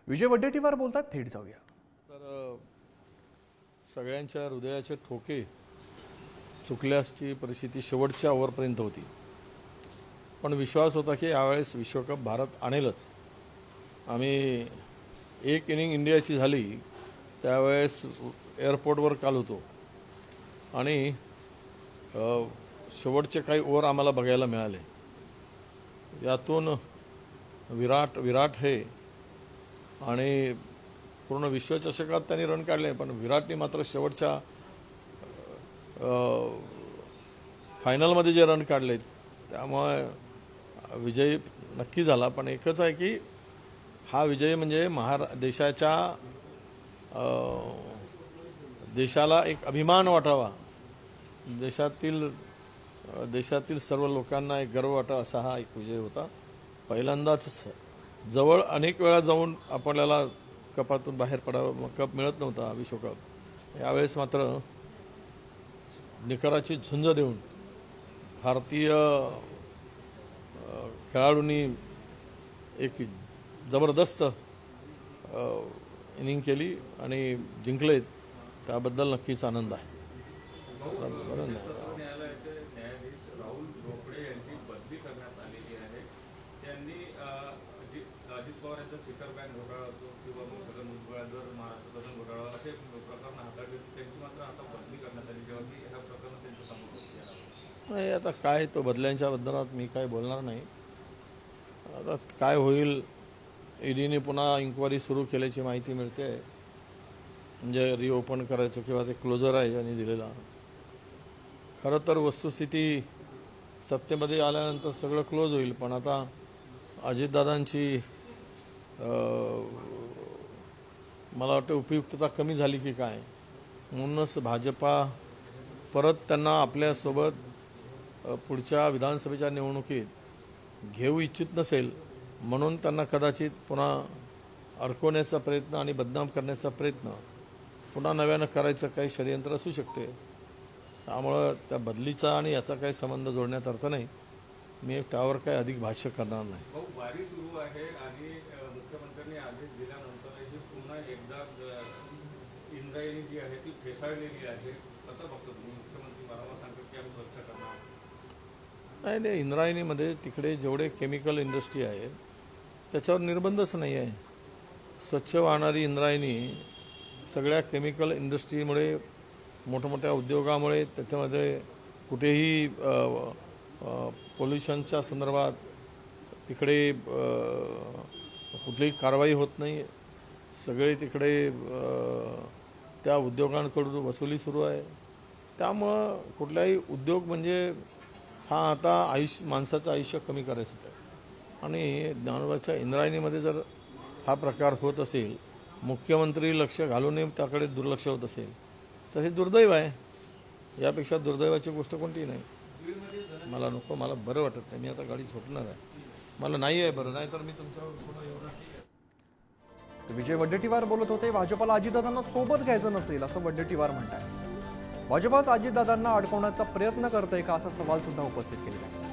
विजय वडेट्टीवार बोलतात, थेट जाऊया. तर सगळ्यांच्या हृदयाचे ठोके चुकल्याची परिस्थिती शेवटच्या ओव्हरपर्यंत होती. पण विश्वास होता की यावेळेस विश्वकप भारत आणेलच. आम्ही एक इनिंग इंडियाची झाली त्यावेळेस एअरपोर्टवर काल होतो आणि शेवटचे काही ओव्हर आम्हाला बघायला मिळाले. यातून विराट हे आणि पूर्ण विश्वचषकात त्यांनी रन काढले, पण विराटने मात्र शेवटच्या फायनलमध्ये जे रन काढले त्यामुळे विजय नक्की झाला. पण एकच आहे की हा विजय म्हणजे देशाला एक अभिमान वाटावा, देशातील सर्व लोकांना एक गर्व वाटावा असा हा एक विजय होता. पहिल्यांदाच जवळ अनेक वेळा जाऊन आपल्याला कपातून बाहेर पडावं, कप मिळत नव्हता विश्वकप. यावेळेस मात्र निकराची झुंज देऊन भारतीय खेळाडूंनी एक जबरदस्त इनिंग केली आणि जिंकले. त्याबद्दल नक्कीच आनंद आहे. अजित पवार यांचा सिकर बँक घोटाळा असो किंवा मग सगळं मुंबई जर महाराष्ट्राचा घोटाळा असे प्रकरण हाताळले त्यांची मात्र आता बदली करण्यात आली, जेव्हा की ह्या प्रकरण त्यांच्या समोर नाही. आता काय तो बदल्यांच्या बद्दलात मी काय बोलणार नाही. आता काय होईल, ईडीने पुन्हा इन्क्वायरी सुरू केल्याची माहिती मिळते. म्हणजे रिओपन करायचं किंवा ते क्लोजर आहे यांनी दिलेला. खरं तर वस्तुस्थिती सत्तेमध्ये आल्यानंतर सगळं क्लोज होईल. पण आता अजितदादांची मला वाटतं उपयुक्तता कमी झाली की काय, म्हणूनच भाजपा परत त्यांना आपल्यासोबत पुढच्या विधानसभेच्या निवडणुकीत घेऊ इच्छित नसेल, म्हणून त्यांना कदाचित पुन्हा अडकवण्याचा प्रयत्न आणि बदनाम करण्याचा प्रयत्न पुन्हा नव्यानं करायचं काही षडयंत्र असू शकते. त्यामुळं त्या बदलीचा आणि याचा काही संबंध जोडण्यात अर्थ नाही. मी त्यावर काही अधिक भाष्य करणार नाही. वारी सुरू आहे आणि मुख्यमंत्र्यांनी आदेश दिल्यानंतरही पुन्हा एकदा इंद्रायणी जी आहे ती फेसाळलेली आहे. कसं बघतो तुम्ही? मुख्यमंत्री वारंवार सांगतात की आम्ही स्वच्छ करणार. नाही, इंद्रायणीमध्ये तिकडे जेवढे केमिकल इंडस्ट्री आहे त्याच्यावर निर्बंधच नाही आहे. स्वच्छ वाहणारी इंद्रायणी सगळ्या केमिकल इंडस्ट्रीमुळे, मोठमोठ्या उद्योगामुळे त्याच्यामध्ये कुठेही पोल्युशनच्या संदर्भात तिकडे कुठलीही कारवाई होत नाही. सगळे तिकडे त्या उद्योगांकडून वसुली सुरू आहे. त्यामुळं कुठलाही उद्योग म्हणजे हा आता माणसाचं आयुष्य कमी करायचं आहे. आणि ज्ञानोबाच्या इंद्रायणीमध्ये जर हा प्रकार होत असेल, मुख्यमंत्री लक्ष घालूनही त्याकडे दुर्लक्ष होत असेल, तर हे दुर्दैव आहे. यापेक्षा दुर्दैवाची गोष्ट कोणतीही नाही. मला नको, मला बरं वाटत नाही. मी आता गाडी झोपणार आहे. मला नाही आहे बरं, नाही तर मी तुमच्यावर पुन्हा एवढा. विजय वडेट्टीवार बोलत होते. भाजपाला अजितदादांना सोबत घ्यायचं नसेल असं वडेट्टीवार म्हणतात. भाजपाच अजितदादांना अडकवण्याचा प्रयत्न करतंय का असा सवाल सुद्धा उपस्थित केलेला आहे.